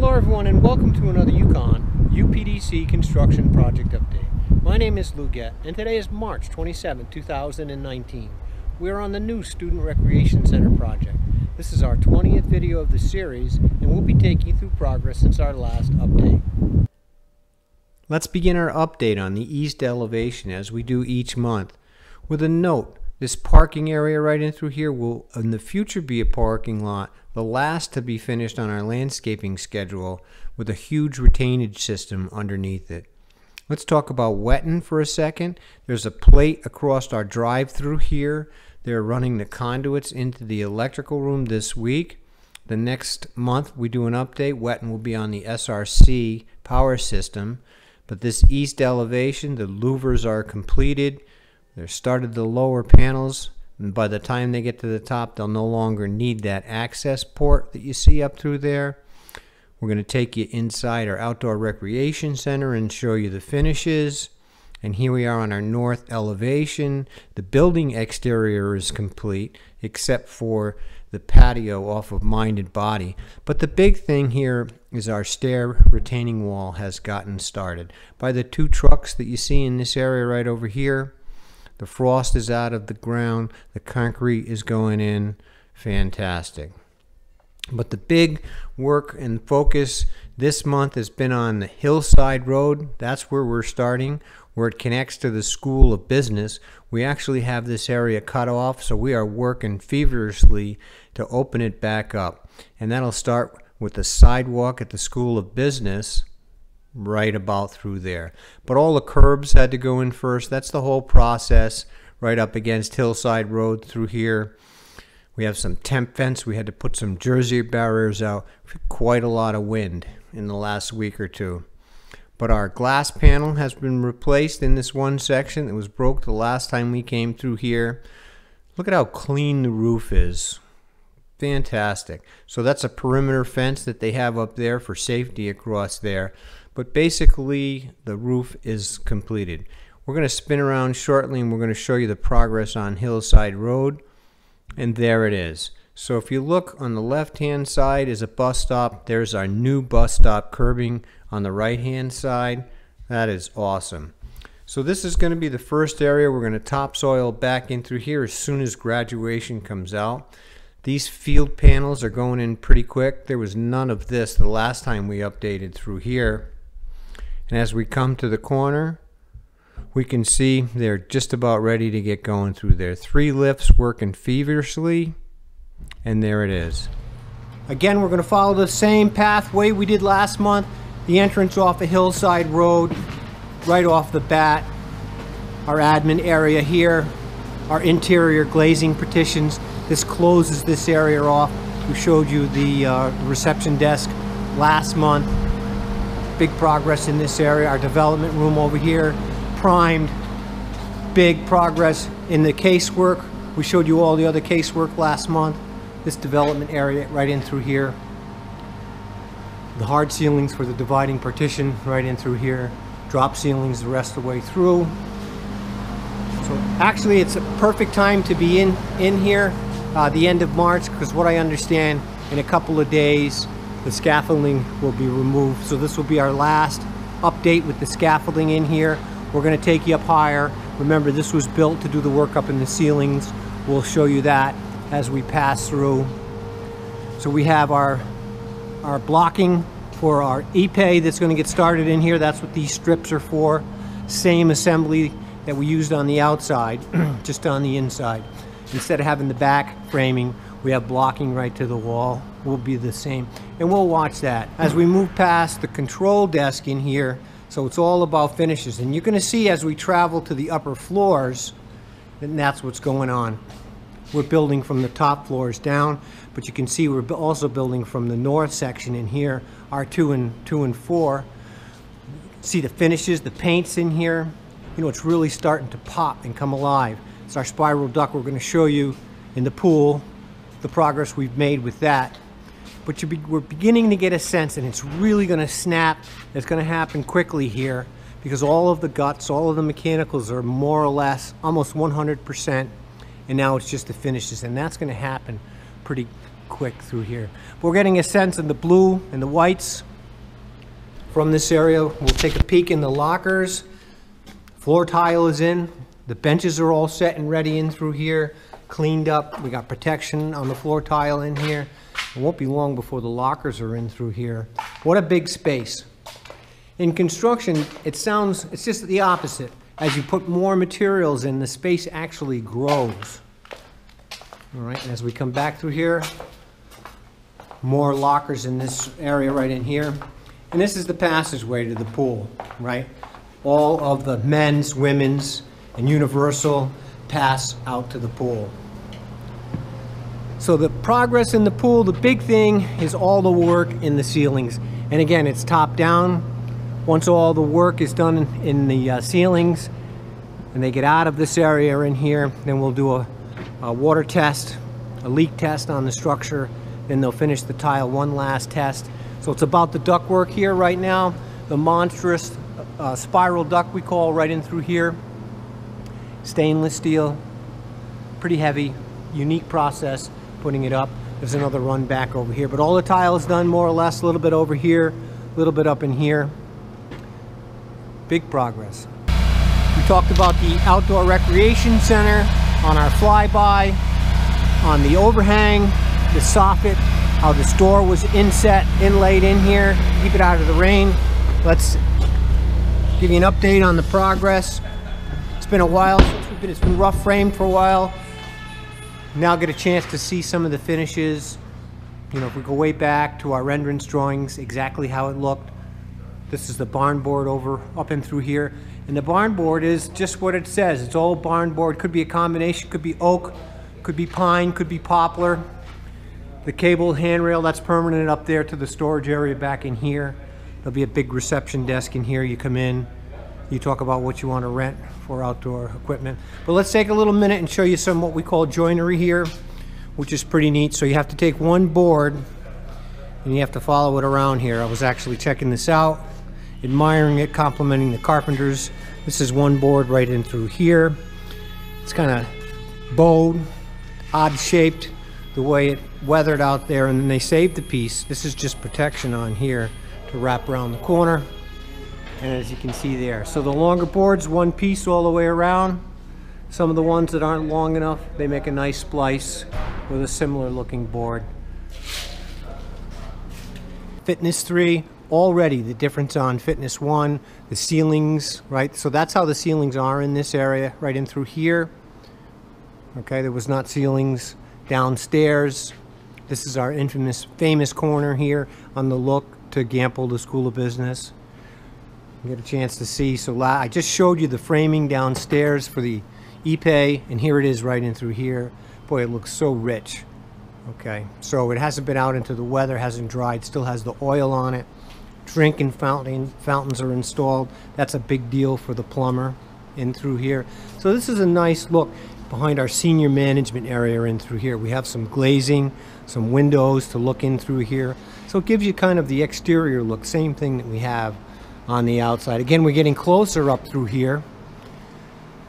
Hello everyone and welcome to another UConn UPDC construction project update. My name is Lou Gett and today is March 27, 2019. We are on the new Student Recreation Center project. This is our 20th video of the series and we'll be taking you through progress since our last update. Let's begin our update on the east elevation as we do each month. With a note, this parking area right in through here will in the future be a parking lot, the last to be finished on our landscaping schedule, with a huge retainage system underneath it. Let's talk about wetting for a second. There's a plate across our drive-through here. They're running the conduits into the electrical room this week. The next month we do an update. Wetting will be on the SRC power system. But this east elevation, the louvers are completed. They've started the lower panels, and by the time they get to the top, they'll no longer need that access port that you see up through there. We're going to take you inside our outdoor recreation center and show you the finishes. And here we are on our north elevation. The building exterior is complete, except for the patio off of Minded Body. But the big thing here is our stair retaining wall has gotten started. By the two trucks that you see in this area right over here, the frost is out of the ground, the concrete is going in. Fantastic. But the big work and focus this month has been on the Hillside Road. That's where we're starting, where it connects to the School of Business. We actually have this area cut off, so we are working feverishly to open it back up. And that'll start with the sidewalk at the School of Business right about through there. But all the curbs had to go in first. That's the whole process right up against Hillside Road through here. We have some temp fence. We had to put some jersey barriers out. Quite a lot of wind in the last week or two. But our glass panel has been replaced in this one section. It was broke the last time we came through here. Look at how clean the roof is. Fantastic. So that's a perimeter fence that they have up there for safety across there. But basically, the roof is completed. We're going to spin around shortly and we're going to show you the progress on Hillside Road. And there it is. So if you look on the left-hand side is a bus stop. There's our new bus stop curbing on the right-hand side. That is awesome. So this is going to be the first area. We're going to topsoil back in through here as soon as graduation comes out. These field panels are going in pretty quick. There was none of this the last time we updated through here. And as we come to the corner, we can see they're just about ready to get going through there. 3 lifts working feverishly, and there it is. Again, we're going to follow the same pathway we did last month. The entrance off of Hillside Road, right off the bat. Our admin area here, our interior glazing partitions. This closes this area off. We showed you the reception desk last month. Big progress in this area. Our development room over here, primed. Big progress in the casework. We showed you all the other casework last month. This development area right in through here. The hard ceilings for the dividing partition right in through here. Drop ceilings the rest of the way through. So actually it's a perfect time to be in here, the end of March, because what I understand in a couple of days the scaffolding will be removed. So this will be our last update with the scaffolding in here. We're going to take you up higher. Remember, this was built to do the work up in the ceilings. We'll show you that as we pass through. So we have our blocking for our epay that's going to get started in here. That's what these strips are for. Same assembly that we used on the outside, just on the inside. Instead of having the back framing, we have blocking right to the wall. Will be the same, and we'll watch that as we move past the control desk in here. So it's all about finishes, and you're going to see as we travel to the upper floors, and that's what's going on. We're building from the top floors down, but you can see we're also building from the north section in here, our 2 and 4. See the finishes, the paints in here. You know, it's really starting to pop and come alive. It's our spiral duct. We're going to show you in the pool the progress we've made with that. But we're beginning to get a sense, and it's really going to snap. It's going to happen quickly here because all of the guts, all of the mechanicals are more or less almost 100%, and now it's just the finishes, and that's going to happen pretty quick through here. But we're getting a sense of the blue and the whites from this area. We'll take a peek in the lockers. Floor tile is in. The benches are all set and ready in through here, cleaned up. We got protection on the floor tile in here. It won't be long before the lockers are in through here. What a big space. In construction, it's just the opposite. As you put more materials in, the space actually grows. All right, and as we come back through here, more lockers in this area right in here. And this is the passageway to the pool, right? All of the men's, women's, and universal pass out to the pool. So the progress in the pool, the big thing is all the work in the ceilings. And again, it's top down. Once all the work is done in the ceilings and they get out of this area in here, then we'll do a water test, a leak test on the structure. Then they'll finish the tile one last test. So it's about the ductwork here right now. The monstrous spiral duct we call right in through here. Stainless steel, pretty heavy, unique process putting it up. There's another run back over here, but all the tile is done more or less, a little bit over here, a little bit up in here. Big progress. We talked about the outdoor recreation center on our flyby, on the overhang, the soffit, how this door was inlaid in here, keep it out of the rain. Let's give you an update on the progress. It's been a while since it's been rough framed for a while. Now get a chance to see some of the finishes. You know, if we go way back to our renderings drawings, exactly how it looked. This is the barn board up and through here. And the barn board is just what it says. It's all barn board. Could be a combination, could be oak, could be pine, could be poplar. The cable handrail, that's permanent up there to the storage area back in here. There'll be a big reception desk in here. You come in, you talk about what you want to rent for outdoor equipment. But let's take a little minute and show you some what we call joinery here, which is pretty neat. So you have to take one board and you have to follow it around here. I was actually checking this out, admiring it, complimenting the carpenters. This is one board right in through here. It's kind of bowed, odd shaped, the way it weathered out there, and then they saved the piece. This is just protection on here to wrap around the corner. And as you can see there, so the longer boards, one piece all the way around. Some of the ones that aren't long enough, they make a nice splice with a similar looking board. Fitness 3, already the difference on Fitness 1, the ceilings, right? So that's how the ceilings are in this area, right in through here. Okay, there was not ceilings downstairs. This is our famous corner here on the look to Gamble, the School of Business. You get a chance to see. So I just showed you the framing downstairs for the epay, and here it is right in through here. Boy, it looks so rich. Okay, so it hasn't been out into the weather, hasn't dried, still has the oil on it. Drinking fountains are installed. That's a big deal for the plumber in through here. So this is a nice look behind our senior management area in through here. We have some glazing, some windows to look in through here. So it gives you kind of the exterior look, same thing that we have on the outside. Again, we're getting closer up through here.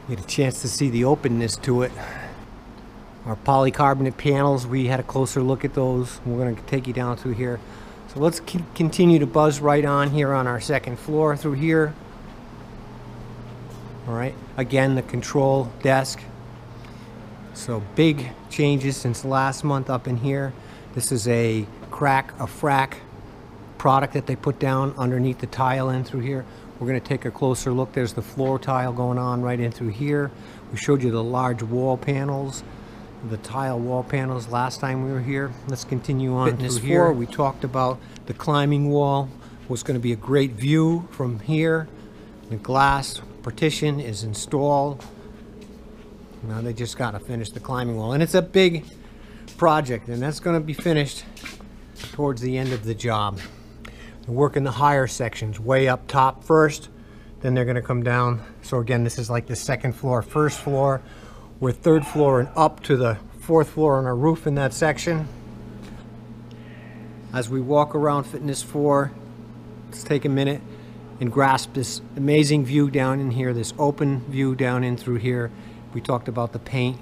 Get a chance to see the openness to it. Our polycarbonate panels, we had a closer look at those. We're going to take you down through here. So let's continue to buzz right on here on our second floor through here. All right, again, the control desk. So big changes since last month up in here. This is a frac product that they put down underneath the tile in through here. We're going to take a closer look. There's the floor tile going on right in through here. We showed you the large wall panels, the tile wall panels last time we were here. Let's continue on through here. We talked about the climbing wall was going to be a great view from here. The glass partition is installed. Now they just got to finish the climbing wall, and it's a big project, and that's going to be finished towards the end of the job. They're working the higher sections way up top first, then they're going to come down. So again, this is like the second floor, first floor. We're third floor and up to the fourth floor on our roof in that section. As we walk around Fitness 4, let's take a minute and grasp this amazing view down in here, this open view down in through here. We talked about the paint,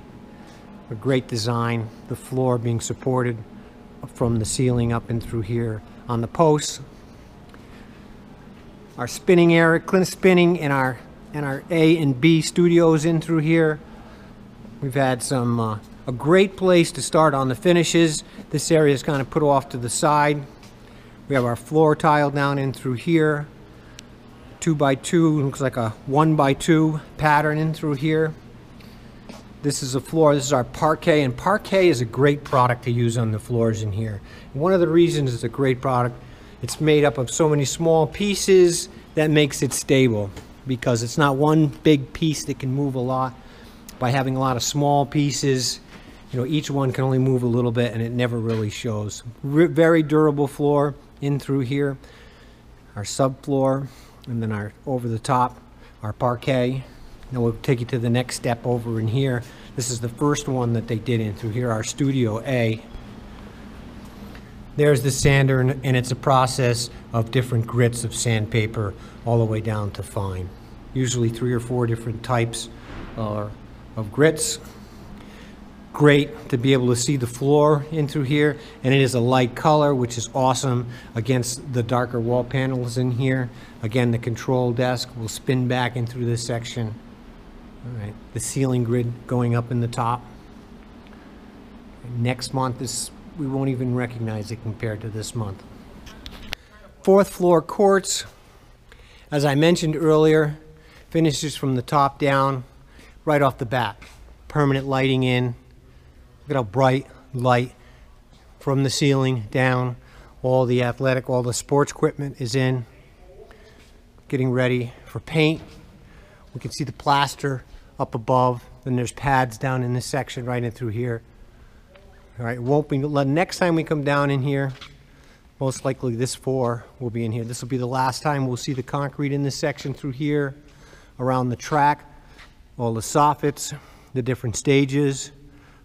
a great design, the floor being supported from the ceiling up and through here on the posts. our spinning area, clinic spinning, and our A and B studios in through here. We've had some a great place to start on the finishes. This area is kind of put off to the side. We have our floor tile down in through here. 2x2, looks like a 1x2 pattern in through here. This is a floor, this is our parquet, and parquet is a great product to use on the floors in here. And one of the reasons it's a great product, it's made up of so many small pieces that makes it stable, because it's not one big piece that can move a lot. By having a lot of small pieces, you know, each one can only move a little bit and it never really shows. Very durable floor in through here. Our subfloor, and then our over the top, our parquet. Now we'll take you to the next step over in here. This is the first one that they did in through here, our Studio A. There's the sander, and it's a process of different grits of sandpaper all the way down to fine. Usually 3 or 4 different types of grits. Great to be able to see the floor in through here, and it is a light color, which is awesome against the darker wall panels in here. Again, the control desk will spin back in through this section. All right, the ceiling grid going up in the top. Next month, we won't even recognize it compared to this month. 4th floor quartz, as I mentioned earlier, finishes from the top down, right off the bat. Permanent lighting in. Look at how bright light from the ceiling down. All the athletic, all the sports equipment is in. Getting ready for paint. We can see the plaster up above. Then there's pads down in this section right in through here. All right, won't be, next time we come down in here, most likely this 4 will be in here. This will be the last time we'll see the concrete in this section through here, around the track, all the soffits, the different stages,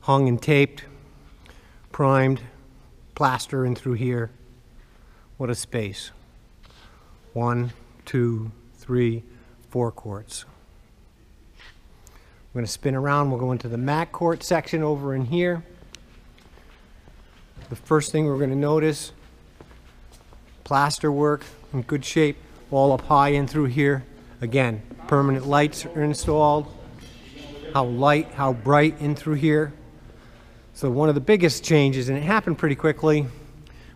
hung and taped, primed, plaster in through here. What a space. 1, 2, 3, 4 quarts. We're going to spin around. We'll go into the mat court section over in here. The first thing we're going to notice, plaster work in good shape, all up high in through here. Again, permanent lights are installed. How light, how bright in through here. So one of the biggest changes, and it happened pretty quickly,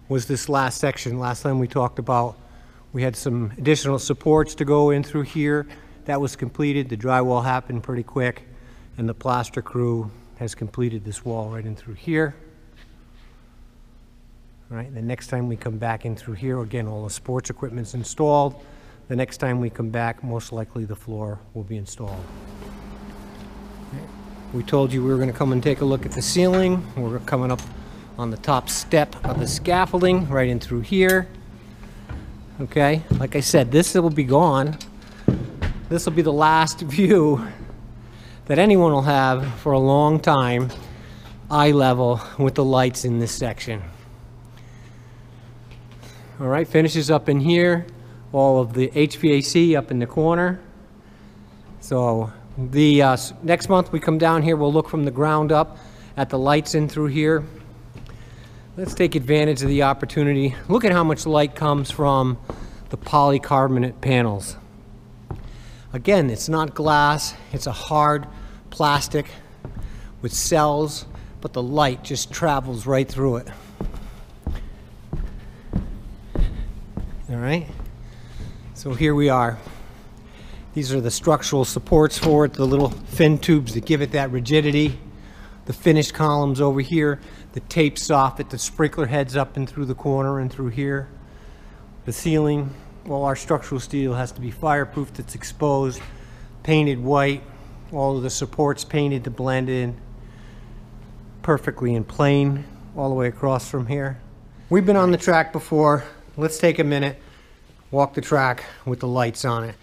was this last section. Last time we talked about, we had some additional supports to go in through here. That was completed. The drywall happened pretty quick, and the plaster crew has completed this wall right in through here. All right, the next time we come back in through here, again, all the sports equipment's installed. The next time we come back, most likely the floor will be installed. Okay. We told you we were going to come and take a look at the ceiling. We're coming up on the top step of the scaffolding right in through here. Okay, like I said, this will be gone. This will be the last view that anyone will have for a long time, eye level, with the lights in this section. All right, finishes up in here. All of the HVAC up in the corner. So the next month we come down here, we'll look from the ground up at the lights in through here. Let's take advantage of the opportunity. Look at how much light comes from the polycarbonate panels. Again, it's not glass, it's a hard plastic with cells, but the light just travels right through it. All right, so here we are. These are the structural supports for it, the little fin tubes that give it that rigidity. The finished columns over here, the tape soffit, the sprinkler heads up and through the corner and through here. The ceiling, well, our structural steel has to be fireproofed, it's exposed, painted white, all of the supports painted to blend in perfectly in plain all the way across from here. We've been on the track before. Let's take a minute, walk the track with the lights on it.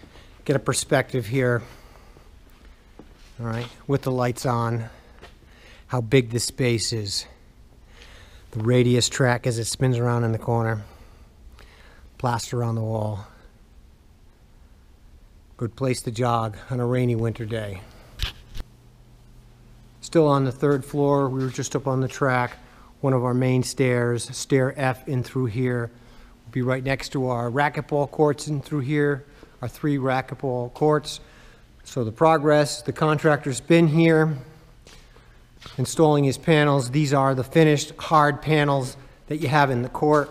Get a perspective here. All right, with the lights on, how big this space is. The radius track as it spins around in the corner. Plaster on the wall. Good place to jog on a rainy winter day. Still on the 3rd floor, we were just up on the track. One of our main stairs, stair F in through here. We'll Be right next to our racquetball courts in through here, our 3 racquetball courts. So the progress, the contractor's been here installing his panels. These are the finished hard panels that you have in the court.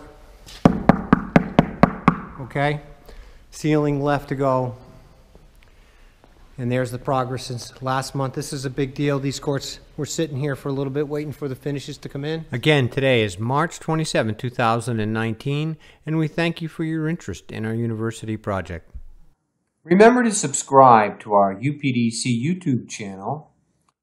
Okay, ceiling left to go. And there's the progress since last month. This is a big deal. These courts were sitting here for a little bit waiting for the finishes to come in. Again, today is March 27, 2019, and we thank you for your interest in our university project. Remember to subscribe to our UPDC YouTube channel.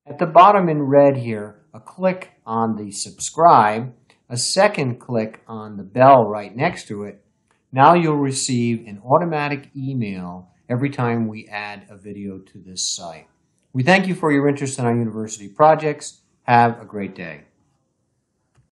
At the bottom in red here, a click on the subscribe, a second click on the bell right next to it. Now you'll receive an automatic email every time we add a video to this site. We thank you for your interest in our university projects. Have a great day.